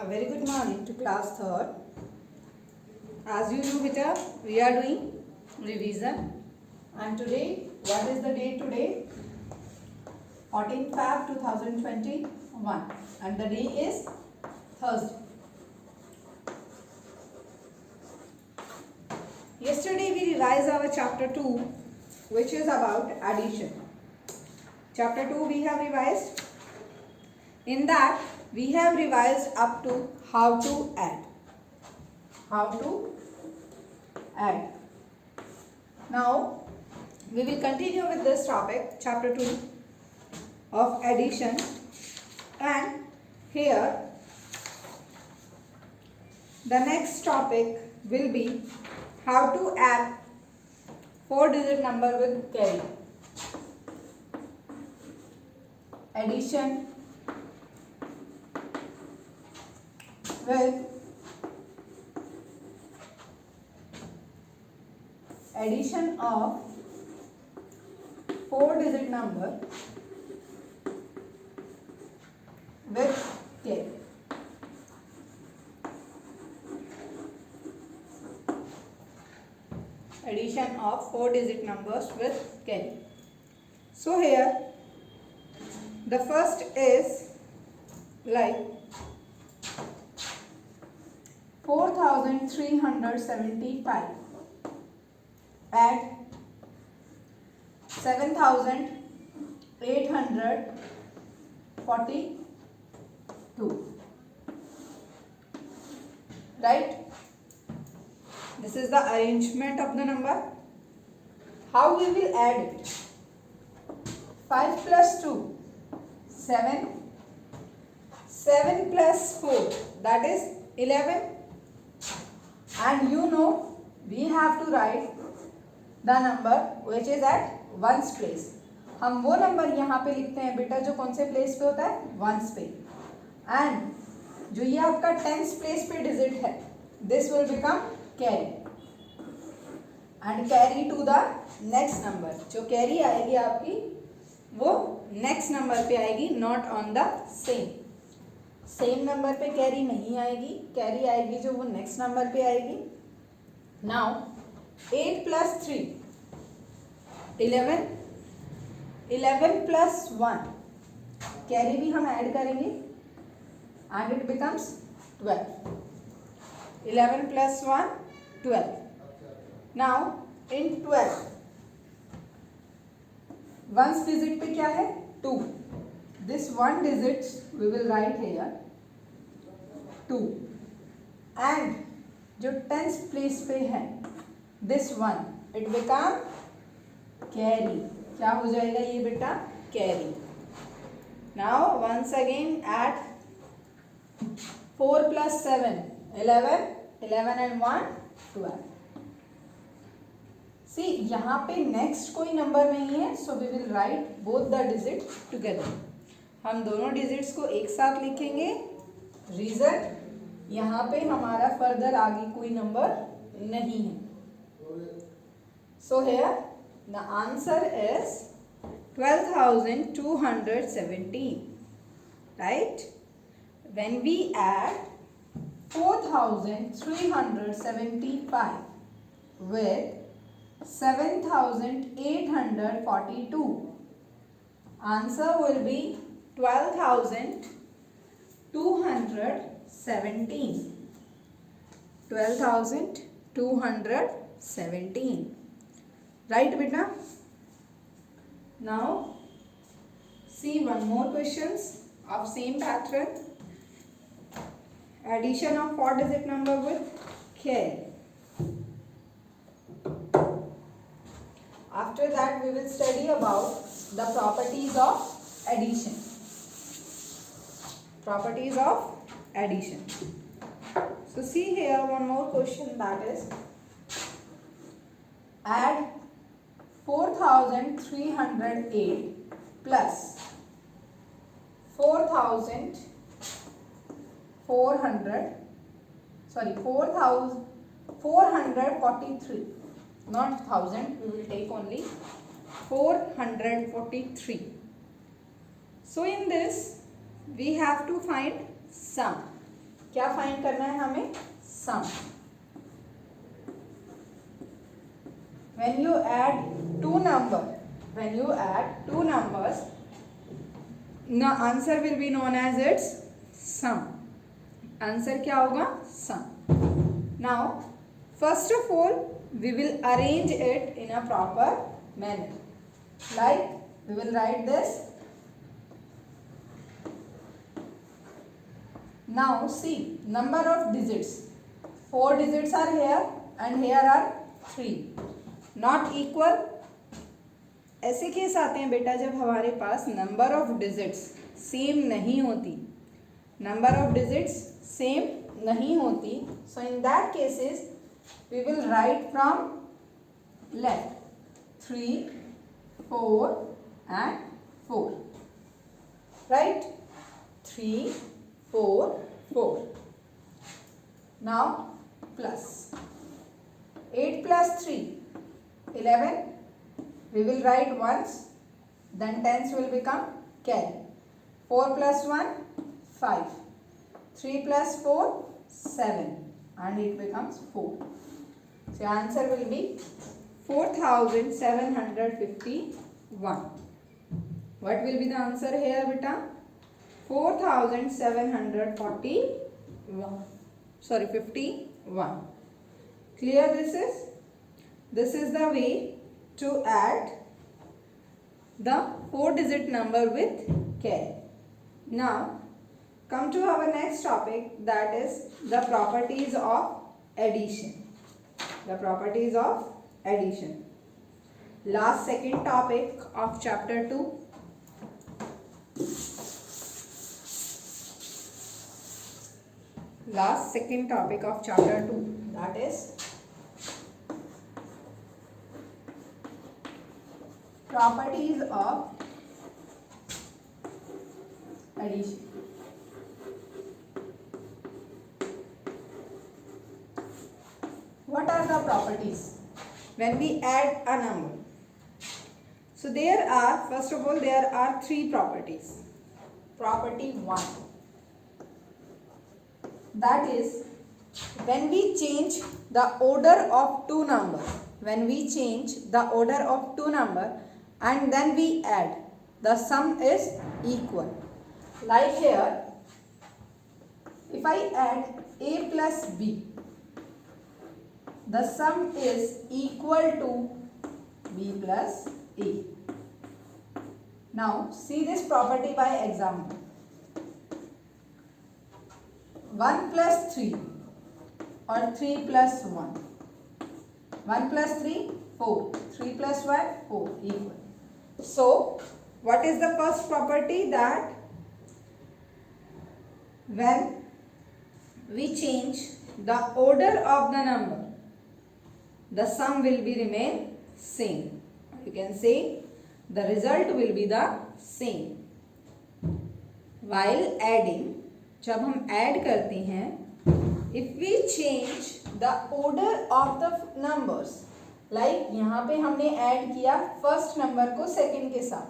A very good morning to class third. As you know beta, we are doing revision, and today, what is the date today? 14 Feb 2021, and the day is Thursday. Yesterday we revised our chapter 2, which is about addition. Chapter 2 we have revised. In that we have revised up to how to add. How to add. Now we will continue with this topic, chapter 2 of addition, and here the next topic will be how to add 4-digit number with carry. Addition with addition of 4-digit number with carry. Addition of 4-digit numbers with carry. So here the first is like 4375 add 7842, right? This is the arrangement of the number. How we will add it? 5 plus 2, 7. 7 plus 4, that is 11. And you know we have to write the number which is at ones place. हम वो number यहाँ पे लिखते हैं बेटा जो कौन से प्लेस पे होता है, वंस पे. एंड जो ये आपका टेंस प्लेस पे डिजिट है, this will become carry and carry to the next number. जो कैरी आएगी आपकी वो नेक्स्ट नंबर पे आएगी, not on the same number पे कैरी नहीं आएगी. कैरी आएगी जो वो नेक्स्ट नंबर पे आएगी. Now 8 plus 3 11. 11 प्लस 1 कैरी भी हम ऐड करेंगे and it becomes 12. 11 plus 1 12. Now in 12 ones digit पे क्या है, 2. This one digit we will write here 2, and जो टेंस प्लेस पे है this one it become carry. क्या हो जाएगा ये बेटा, carry. Now once again add 4 plus 7 11. 11 and 1 12. See यहाँ पे नेक्स्ट कोई नंबर नहीं है, so we will write both the digits together. हम दोनों डिजिट्स को एक साथ लिखेंगे. रीजन यहाँ पे हमारा फर्दर आगे कोई नंबर नहीं है. So here the answer is 12,217, right? When we add 4,375 with 7,842, answer will be 12,217. 12,217, right beta? Now see one more questions of same pattern. Addition of 4-digit number with carry. After that we will study about the properties of addition. Properties of addition. So see here one more question, that is add 4,308 plus 4,443, not 1000, we will take only 443. So in this we have to find sum. क्या find करना है हमें? सम. When you add two numbers, the answer will be known as its sum. Answer क्या होगा? Sum. Now, first of all, we will arrange it in a proper manner. Like, we will write this. Now, see, number of digits. 4 digits are here and here are 3. Not equal. ऐसे case आते हैं बेटा जब हमारे पास number of digits same नहीं होती. Number of digits same नहीं होती. So in that cases we will write from left 3, 4 and 4. Right? 3, 4, 4. Now plus 8 plus 3, 11. We will write ones, then tens will become carry. 4 plus 1, 5. 3 plus 4, 7. And it becomes 4. So answer will be 4751. What will be the answer here, beta? 4741. Sorry, 51. Clear this is? This is the way to add the 4-digit number with carry. Now, come to our next topic, that is the properties of addition. The properties of addition. Last second topic of chapter 2. Last second topic of chapter 2, that is properties of addition. What are the properties when we add a number? So there are, first of all, there are 3 properties. Property 1, that is when we change the order of 2 numbers. When we change the order of 2 numbers and then we add, the sum is equal. Like here, if I add a plus b, the sum is equal to b plus a. Now see this property by example. 1 plus 3 or 3 plus 1. 1 plus 3, 4. 3 plus 1, 4 equal. So, what is the first property? That when we change the order of the number, the sum will be remain same. You can say the result will be the same. While adding, जब हम add करते हैं, if we change the order of the numbers, like यहाँ पे हमने add किया first number को second के साथ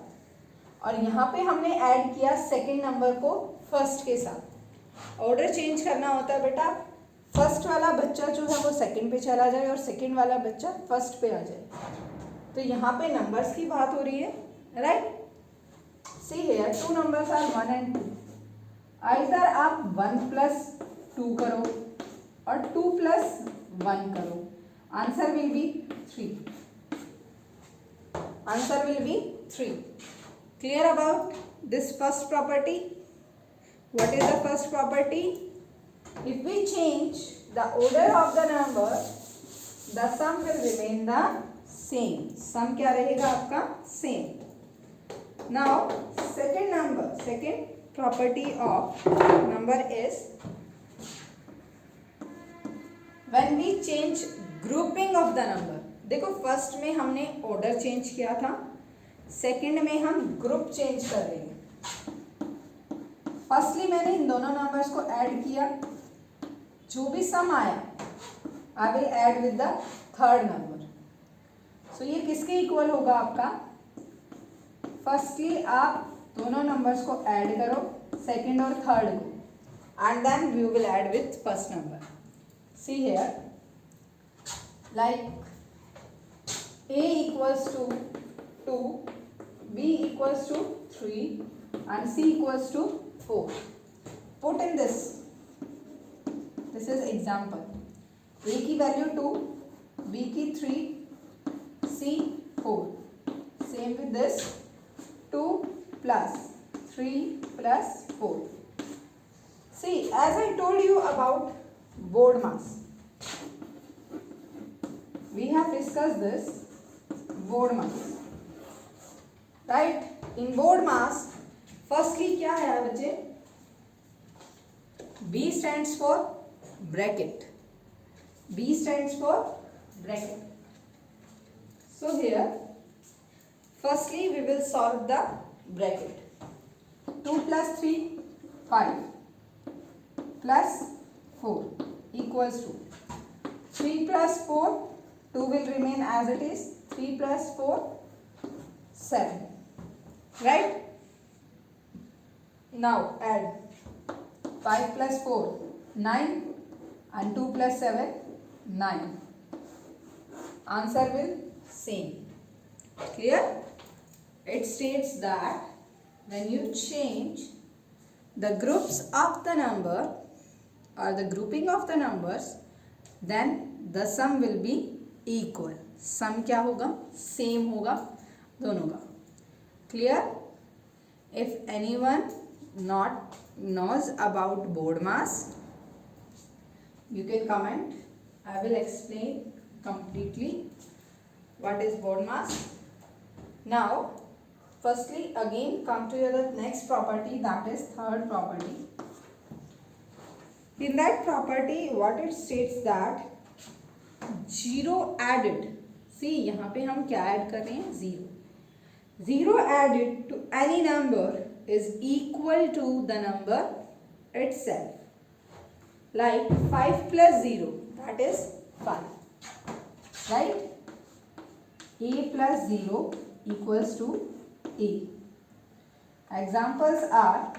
और यहाँ पे हमने ऐड किया सेकंड नंबर को फर्स्ट के साथ. ऑर्डर चेंज करना होता है बेटा. फर्स्ट वाला बच्चा जो है वो सेकंड पे चला जाए और सेकंड वाला बच्चा फर्स्ट पे आ जाए. तो यहाँ पे नंबर्स की बात हो रही है, right? See here 2 numbers are 1 and 2. Either आप 1 plus 2 करो और 2 plus 1 करो. Answer will be 3. Answer will be 3. Clear about this first property? What is the first property? If we change the order of the number, the sum will remain the same. Sum क्या रहेगा आपका? Same. Now, second property of number is when we change grouping of the number. देखो first में हमने order change किया था, second में हम ग्रुप चेंज कर रहे हैं. फर्स्टली मैंने इन दोनों नंबर्स को ऐड किया, जो भी सम आया I will add with the third number. So ये किसके इक्वल होगा आपका? फर्स्टली आप दोनों नंबर्स को ऐड करो, सेकंड और थर्ड को, and then we will add with first number. See here, like a equals to 2, b equals to 3 and c equals to 4. Put in this is example. A की value 2, b की 3, c 4. Same with this, 2 plus 3 plus 4. See, as I told you about board mass, we have discussed this board mass, right? In board mass, firstly क्या है बच्चे? B stands for bracket. B stands for bracket. So here, firstly we will solve the bracket. 2 plus 3, 5 plus 4 equals to 3 plus 4, 2 will remain as it is, 3 plus 4, 7. Right? Now add 5 plus 4, 9 and 2 plus 7, 9. Answer will same. Clear? It states that when you change the groups of the number or the grouping of the numbers, then the sum will be equal. Sum क्या होगा? Same होगा दोनों का. Clear? If anyone not knows about board mass, you can comment. I will explain completely what is board mass. Now, firstly again come to the next property, that is third property. In that property what it states that 0 added. See, यहाँ पे हम क्या add कर रहे हैं? 0. 0 added to any number is equal to the number itself. Like 5 plus 0, that is 5. Right? A plus 0 equals to A. Examples are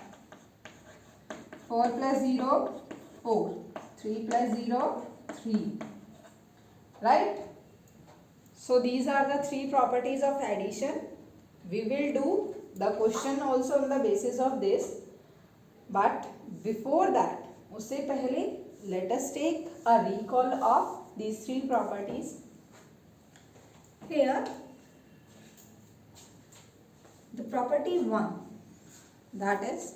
4 plus 0, 4. 3 plus 0, 3. Right? So these are the three properties of addition. We will do the question also on the basis of this. But before that, उससे पहले let us take a recall of these three properties. Here, the property 1, that is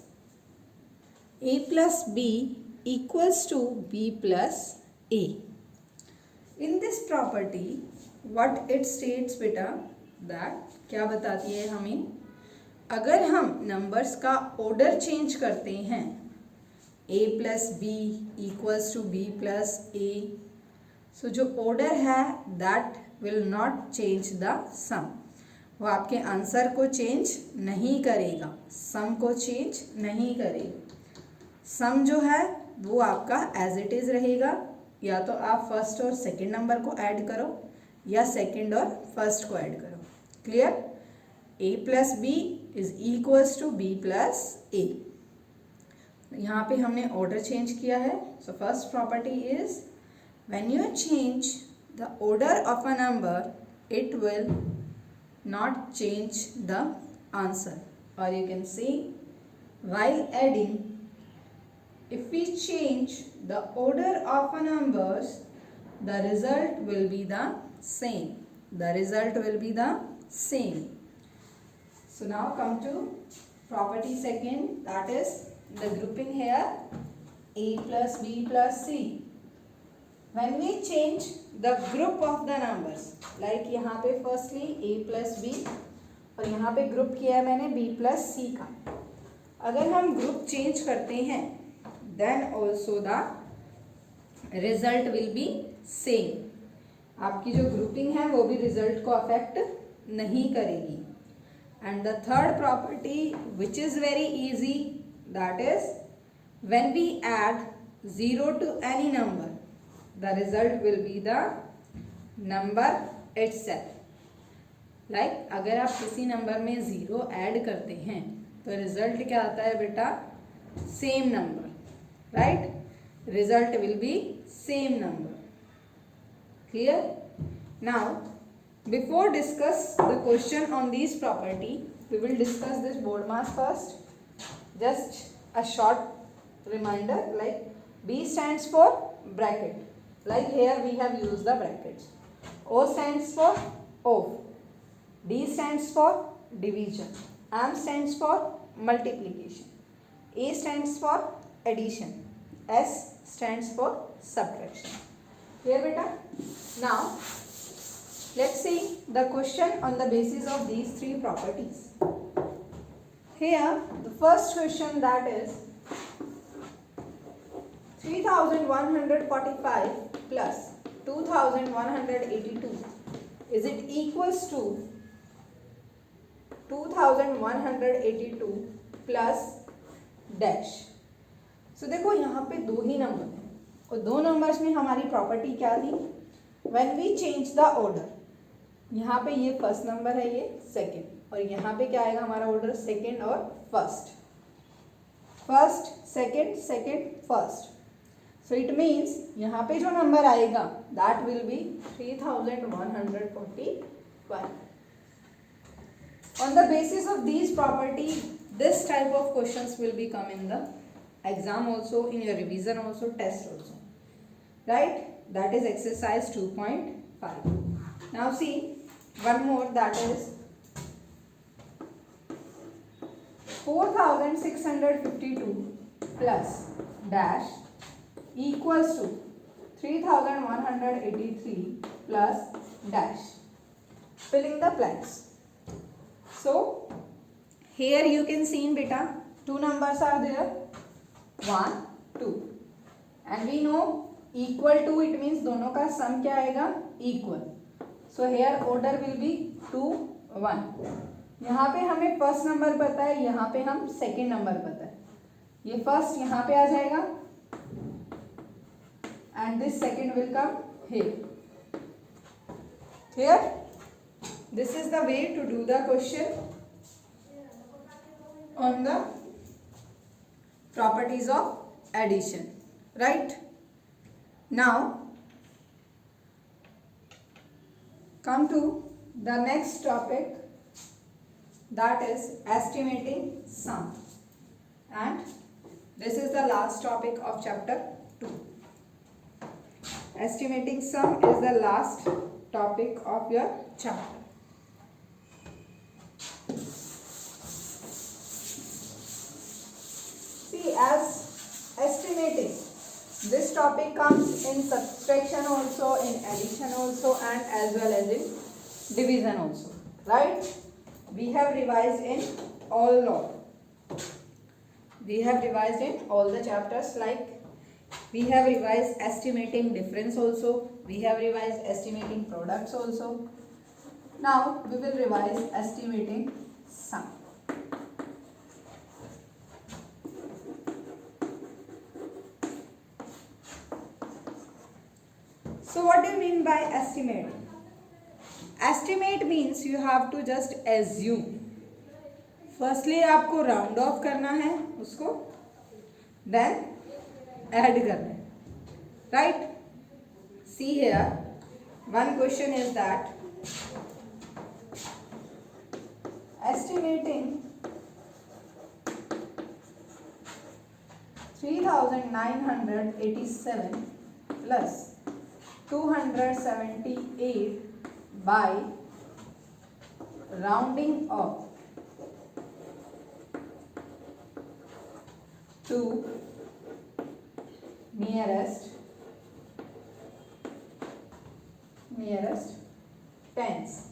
A plus B equals to B plus A. In this property, what it states बेटा, that क्या बताती है हमें? अगर हम numbers का ऑर्डर चेंज करते हैं, a plus b equals to b plus a, so जो ऑर्डर है that will not change the sum. वो आपके आंसर को चेंज नहीं करेगा, सम को चेंज नहीं करेगा. सम जो है वो आपका एज इट इज रहेगा. या तो आप फर्स्ट और सेकंड नंबर को ऐड करो या सेकंड और फर्स्ट को ऐड करो. Clear? a plus B is equals to B plus A. यहाँ पे हमने ऑर्डर चेंज किया है. So first property is when you change the order of a number it will not change the answer. और you can see while adding, if we change the order of a numbers, the result will be the same. The result will be the same. So now come to property second, that is the grouping here a plus b plus c. When we change the group of the numbers, like यहाँ पे firstly a plus b और यहाँ पे group किया है मैंने b plus c का. अगर हम ग्रुप चेंज करते हैं then also the result will be same. आपकी जो ग्रुपिंग है वो भी रिजल्ट को अफेक्ट नहीं करेगी. And the third property which is very easy, that is when we add 0 to any number, the result will be the number itself. Like अगर आप किसी नंबर में 0 ऐड करते हैं तो रिजल्ट क्या आता है बेटा? Same number. right? Result will be same number. Clear? Now before discuss the question on these property, we will discuss this board mass first. Just a short reminder, like B stands for bracket, like here we have used the brackets. O stands for off, D stands for division, M stands for multiplication, A stands for addition, S stands for subtraction. Clear beta? Now let's see the question on the basis of these three properties. Here the first question, that is 3145 plus 2182, is it equals to 2182 plus dash. So देखो यहाँ पे दो ही number हैं और दो numbers में हमारी property क्या थी, when we change the order, यहाँ पे ये फर्स्ट नंबर है, ये सेकंड, और यहाँ पे क्या आएगा हमारा ऑर्डर, सेकंड और first, first second second first. So it means यहाँ पे जो नंबर आएगा that will be 3145. On the basis of these property, this type of questions will be come in the exam also, in your revision also, test also, right? That is exercise 2.5. Now see one more, that is 4652 plus dash equals to 3183 plus dash. Filling the blanks. So here you can see in beta two numbers are there, 1 2, and we know equal to, it means दोनों का sum क्या आएगा, equal. So here order will be 2 1. यहाँ पे हमें first number पता है, यहाँ पे हम सेकेंड नंबर पता है, ये फर्स्ट यहाँ पे आ जाएगा and this second will come here. Here this is the way to do the question on the properties of addition, right? Now come to the next topic, that is estimating sum, and this is the last topic of chapter 2. Estimating sum is the last topic of your chapter. See, as estimating, this topic comes in subtraction also, in addition also, and as well as in division also, right? We have revised in all law. We have revised in all the chapters, like we have revised estimating difference also, we have revised estimating products also. Now we will revise estimating sum. So what do you mean by estimate? Estimate means you have to just assume. Firstly आपको round off करना है उसको, then add करना है, right? See here, one question is that estimating 3987 plus 278 by rounding off to nearest tens,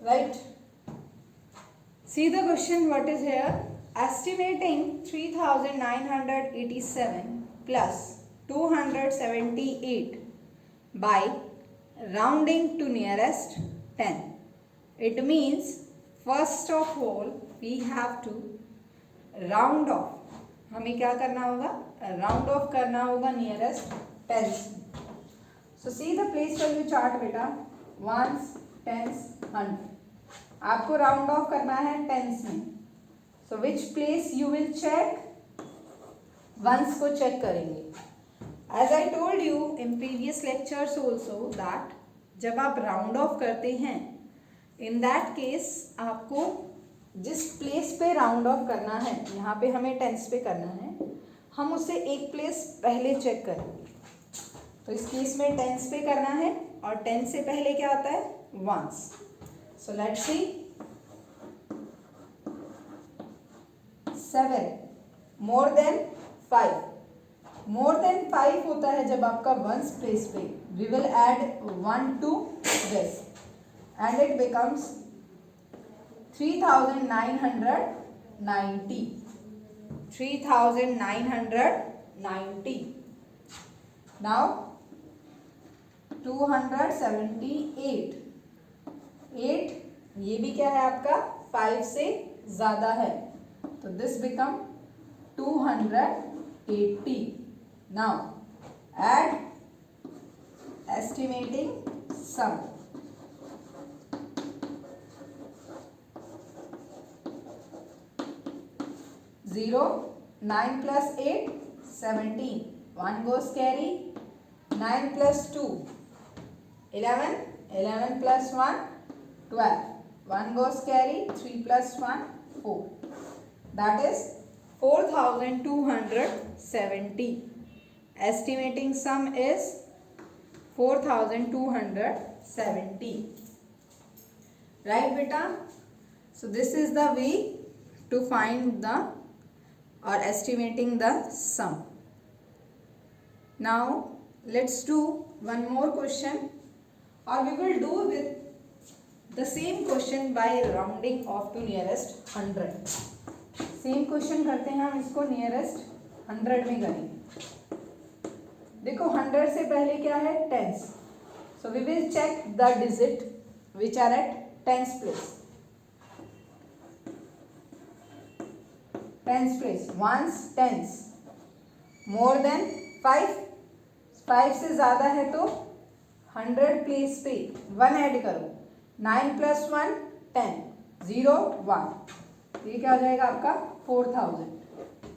right? See the question, what is here? Estimating 3987 plus 278 by rounding to nearest 10. It means first of all we have to round off. हमें क्या करना होगा, round off करना होगा nearest tens. So see the place value chart बेटा, ones tens 100. आपको round off करना है टेंस में. So which place you will check? Ones को चेक करेंगे. As I told you in previous lectures also that जब आप राउंड ऑफ करते हैं, इन दैट केस आपको जिस प्लेस पे राउंड ऑफ करना है, यहाँ पे हमें टेंस पे करना है, हम उसे एक प्लेस पहले चेक करेंगे. तो इस केस में टेंस पे करना है और टेंस से पहले क्या आता है? Ones. So let's see. 7 more than 5. More than 5 होता है जब आपका वंस प्लेस पे. We will add 1 to this and it becomes 3990. 3990. Now 278. 8 ये भी क्या है आपका? 5 से ज्यादा है, तो this become 280. Now add estimating sum. Zero, 9 plus 8, 17. 1 goes carry. 9 plus 2, 11. 11 plus 1, 12. 1 goes carry. 3 plus 1, 4. That is 4270. Estimating sum is 4270. Right, beta? So this is the way to find the or estimating the sum. Now let's do one more question, or we will do with the same question by rounding off to nearest 100. Same question करते हैं हम, इसको nearest 100 में करेंगे. देखो 100 से पहले क्या है? Tens. So we will check the digit which are at tens place. Tens place. Ones tens. More than 5. 5 से ज्यादा है तो 100 प्लेस पे 1 ऐड करो. 9 plus 1, 10. 0, 1. ये क्या हो जाएगा आपका? 4000.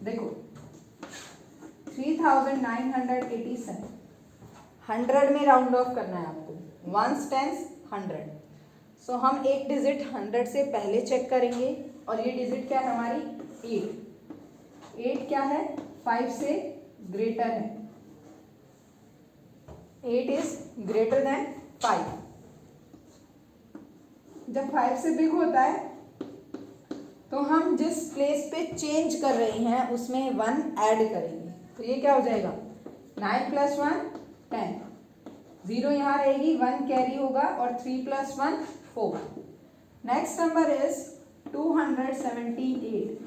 देखो 3987. 100 में राउंड ऑफ करना है आपको. Once tens 100. सो हम एक डिजिट 100 से पहले चेक करेंगे, और ये डिजिट क्या है हमारी? 8. 8 क्या है? 5 से ग्रेटर है. 8 इज ग्रेटर देन 5. जब 5 से बिग होता है तो हम जिस प्लेस पे चेंज कर रहे हैं उसमें 1 ऐड करेंगे. तो ये क्या हो जाएगा? 9 plus 1, 10. 0 यहाँ रहेगी, 1 कैरी होगा, और 3 plus 1, 4. Next number is 278.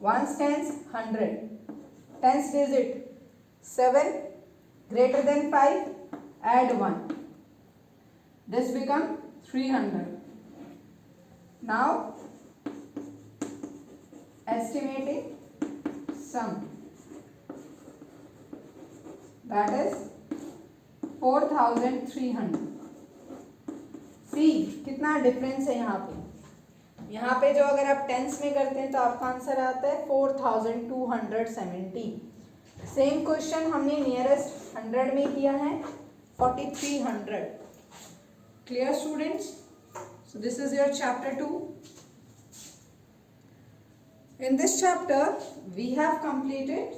Once tens 100. Tens digit 7 greater than 5, add 1. This become 300. Now estimating sum, that is 4300. सी कितना डिफरेंस है यहाँ पे. यहाँ पे जो अगर आप टेंस में करते हैं तो आपका आंसर आता है 4270. सेम क्वेश्चन हमने नियरेस्ट 100 में किया है 4300. Clear students? So this is your chapter 2. In this chapter we have completed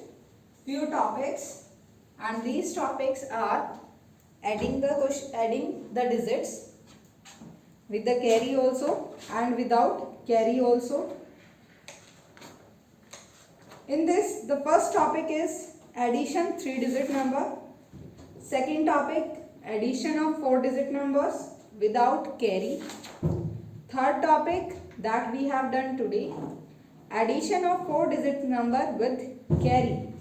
few topics, and these topics are adding the digits with the carry also and without carry also. In this, the first topic is addition 3-digit number. Second topic, addition of 4-digit numbers without carry. Third topic that we have done today, addition of 4-digit number with carry.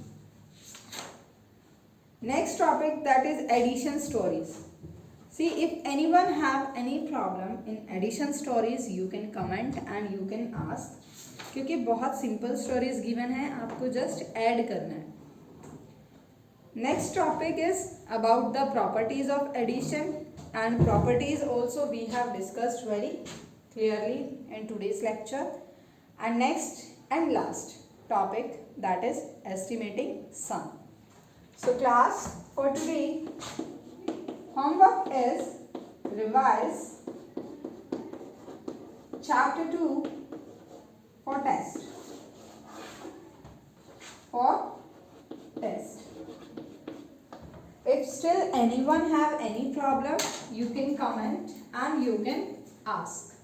Next topic, that is addition stories. See, if anyone have any problem in addition stories, you can comment and you can ask, क्योंकि बहुत simple stories given है, आपको just add करना है. Next topic is about the properties of addition, and properties also we have discussed very clearly in today's lecture. And next and last topic, that is estimating sum. So class, for today homework is revise chapter 2 for test. If still anyone have any problem, you can comment and you can ask.